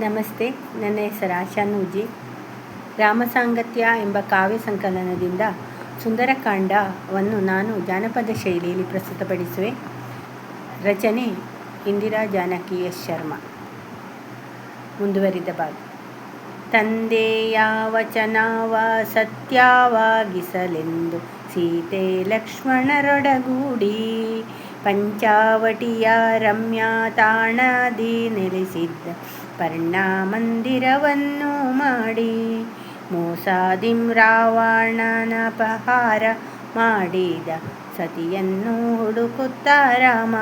ನಮಸ್ತೆ. ನನ್ನ ಹೆಸರು ಆಶಾ ನೂಜಿ. ರಾಮಸಾಂಗತ್ಯ ಎಂಬ ಕಾವ್ಯ ಸಂಕಲನದಿಂದ ಸುಂದರಕಾಂಡವನ್ನು ನಾನು ಜಾನಪದ ಶೈಲಿಯಲ್ಲಿ ಪ್ರಸ್ತುತಪಡಿಸುವೆ. ರಚನೆ ಇಂದಿರಾ ಜಾನಕಿ ಎಸ್ ಶರ್ಮಾ. ಮುಂದುವರಿದ ಭಾಗ. ತಂದೆಯ ವಚನವ ಸತ್ಯವಾಗಿಸಲೆಂದು ಸೀತೆ ಲಕ್ಷ್ಮಣರೊಡಗೂಡಿ ಪಂಚಾವಟಿಯ ರಮ್ಯ ತಾಣದಿ ನೆಲೆಸಿದ್ದ ಪರ್ಣ ಮಂದಿರವನ್ನು ಮಾಡಿ ಮೋಸಾದಿಂ ರಾವಣನ ಅಪಹಾರ ಮಾಡಿದ ಸತಿಯನ್ನು ಹುಡುಕುತ್ತ ರಾಮ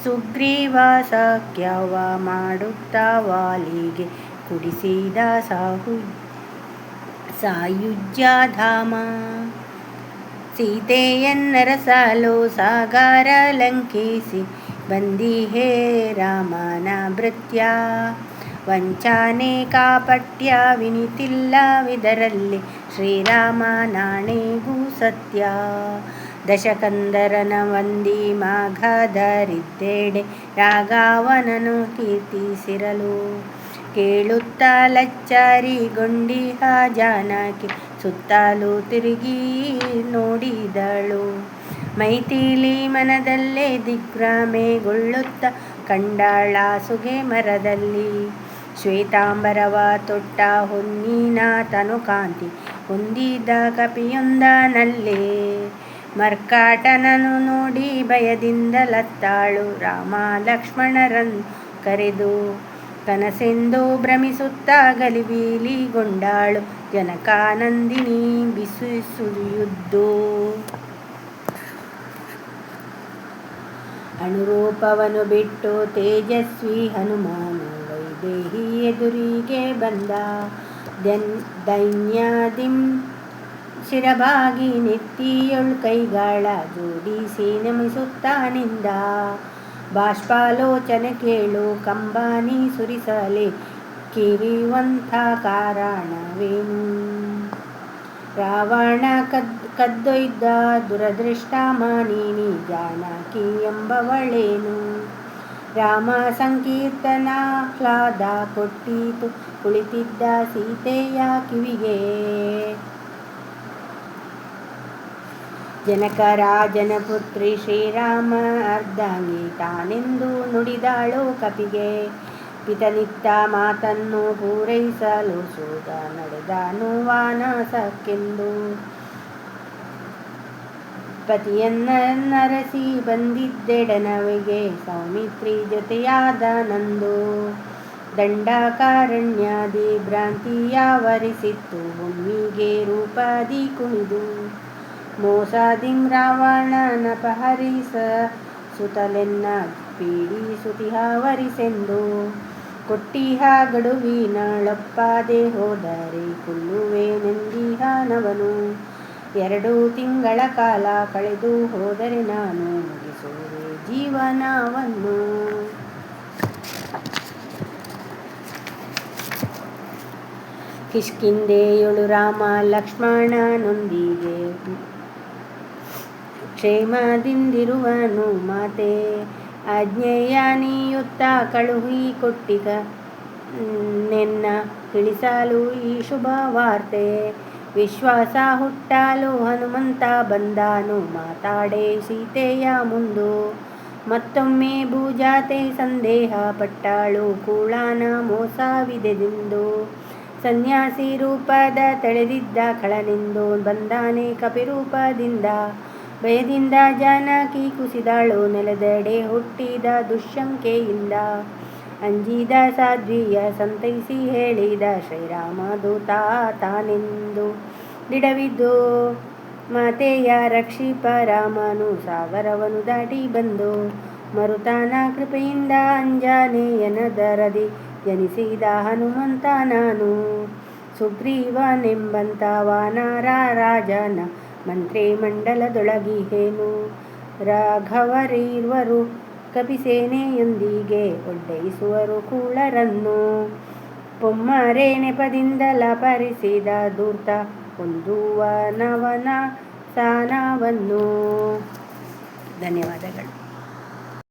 ಸುಗ್ರೀವ ಸಖ್ಯವ ಮಾಡುತ್ತಾ ವಾಲಿಗೆ ಕುಡಿಸಿದ ಸಾಯುಜ್ಯಧಾಮ. ಸೀತೆಯನ್ನರಸಲು ಸಾಗರ ಲಂಕಿಸಿ ಬಂದಿಹೇ ರಾಮನ ಭೃತ್ಯ. ವಂಚನೆ ಕಾಪಟ್ಯ ವಿನಿತಿಲ್ಲವಿದರಲ್ಲಿ ಶ್ರೀರಾಮ ನಾಣೆಗೂ ಸತ್ಯ. ದಶಕಂದರನ ವಂದಿ ಮಾಘಧರಿದ್ದೆಡೆ ರಾಘವನನು ಕೀರ್ತಿಸಿರಲು ಕೇಳುತ್ತ ಲಚ್ಚರಿಗೊಂಡಿಹ ಜಾನಕಿ ಸುತ್ತಲೂ ತಿರುಗಿ ನೋಡಿದಳು. ಮೈಥಿಲಿ ಮನದಲ್ಲೇ ದಿಗ್ಭ್ರಮೆಗೊಳ್ಳುತ್ತ ಕಂಡಳ ಸುಗೆ ಮರದಲ್ಲಿ ಶ್ವೇತಾಂಬರವ ತೊಟ್ಟ ಹೊನ್ನಿನ ತನುಕಾಂತಿ ಹೊಂದಿದ ಕಪಿಯೊಂದನಲ್ಲೇ. ಮರ್ಕಾಟನನು ನೋಡಿ ಭಯದಿಂದಲತ್ತಾಳು ರಾಮ ಲಕ್ಷ್ಮಣರನ್ನು ಕರೆದು ಕನಸೆಂದು ಭ್ರಮಿಸುತ್ತ ಗಲಿಬಿಲಿಗೊಂಡಾಳು ಜನಕಾನಂದಿನಿ ಬಿಸುಯುದ್ದು. ಅನುರೂಪವನ್ನು ಬಿಟ್ಟು ತೇಜಸ್ವಿ ಹನುಮಾನು ವೈದೇಹಿ ಎದುರಿಗೆ ಬಂದ. ದೈನ್ಯದಿಂ ಶಿರಬಾಗಿ ನೆತ್ತಿಯೊಳ್ ಕೈಗಳ ಜೋಡಿಸಿ ನಮಿಸುತ್ತಾ ನಿಂದ. ಬಾಷ್ಪಾಲೋಚನೆ ಕೇಳು ಕಂಬನಿ ಸುರಿಸಲೆ ಕಿರಿಯುವಂಥ ಕಾರಣವೇನು. ರಾವಣ ಕದ್ದೊಯ್ದ ದುರದೃಷ್ಟ ಮಾನಿನಿ ಜಾನಕಿ ಎಂಬವಳೇನು. ರಾಮ ಸಂಕೀರ್ತನ ಆಹ್ಲಾದ ಕೊಟ್ಟಿತು ಕುಳಿತಿದ್ದ ಸೀತೆಯ ಕಿವಿಗೆ. ಜನಕರಾಜನ ಪುತ್ರಿ ಶ್ರೀರಾಮ ಅರ್ಧಾಂಗಿ ತಾನೆಂದು ನುಡಿದಾಳು ಕಪಿಗೆ. ಪಿತನಿತ್ತ ಮಾತನ್ನು ಪೂರೈಸಲು ಸೂದ ನಡೆದನು ವಾನಸಕ್ಕೆಂದು. ಪತಿಯನ್ನರಸಿ ಬಂದಿದ್ದೆಡನವಿಗೆ ಸೌಮಿತ್ರಿ ಜೊತೆಯಾದ ನಂದು. ದಂಡಕಾರಣ್ಯದಿ ಭ್ರಾಂತಿಯಾವರಿಸಿತ್ತು ಒಮ್ಮಿಗೆ ರೂಪದಿ ಕುಣಿದು. ಮೋಸದಿಂ ರಾವಣನಪಹರಿಸ ಸುತಲೆನ್ನ ಪೀಡಿಸುತಿಹ ವರಿಸೆಂದು. ಕೊಟ್ಟಿಹ ಗಡುವಿನಳೊಪ್ಪದೆ ಹೋದರೆ ಕೊಲ್ಲುವೆನೆಂದಿಹನವನು. 2 ತಿಂಗಳ ಕಾಲ ಕಳೆದು ಹೋದರೆ ನಾನು ಮುಗಿಸುವೆ ಜೀವನವನ್ನು. ಕಿಷ್ಕಿಂಧೆಯೊಳು ರಾಮ ಲಕ್ಷ್ಮಣನೊಂದಿಗೆ ಕ್ಷೇಮದಿಂದಿರುವನು ಮಾತೆ. ಆಜ್ಞೆಯ ನೀಯುತ್ತ ಕಳುಹಿ ಕೊಟ್ಟಿಗ ನೆನ್ನ ತಿಳಿಸಲು ಈ ಶುಭ ವಾರ್ತೆ. ವಿಶ್ವಾಸ ಹುಟ್ಟಲು ಹನುಮಂತ ಬಂದನು ಮಾತಾಡೆ ಸೀತೆಯ ಮುಂದು. ಮತ್ತೊಮ್ಮೆ ಭೂಜಾತೆ ಸಂದೇಹ ಪಟ್ಟಳು ಕೂಳನ ಮೋಸವಿದೆಂದು. ಸನ್ಯಾಸಿ ರೂಪದ ತಳೆದಿದ್ದ ಖಳನೆಂದು ಬಂದಾನೆ ಕಪಿರೂಪದಿಂದ. ಭಯದಿಂದ ಜಾನಕಿ ಕುಸಿದಳು ನೆಲದೆಡೆ ಹುಟ್ಟಿದ ದುಶ್ಶಂಕೆಯಿಂದ. ಅಂಜಿದ ಸಾಧ್ವಿಯ ಸಂತೈಸಿ ಹೇಳಿದ ಶ್ರೀರಾಮ ದೂತ ತಾನೆಂದು ದಿಡವಿದ್ದು. ಮಾತೆಯ ರಕ್ಷಿಪ ರಾಮನು ಸಾಗರವನ್ನು ದಾಟಿ ಬಂದು. ಮರುತನ ಕೃಪೆಯಿಂದ ಅಂಜನೇಯನ ದರದಿ ಜನಿಸಿದ ಹನುಮಂತ ನಾನು. ಸುಗ್ರೀವನೆಂಬಂತ ವಾನರ ರಾಜನ ಮಂತ್ರಿಮಂಡಲದೊಳಗಿಹೇನು. ರಾಘವರಿರುವರು ಕಪಿಸೇನೆಯೊಂದಿಗೆ ಒಡ್ಡೈಸುವರು ಕೂಳರನ್ನು. ಪೊಮ್ಮರೆ ನೆಪದಿಂದಲಪಹರಿಸಿದ ಧೂರ್ತ ಹೊಂದುವನವನ ಸಾನವನ್ನು. ಧನ್ಯವಾದಗಳು.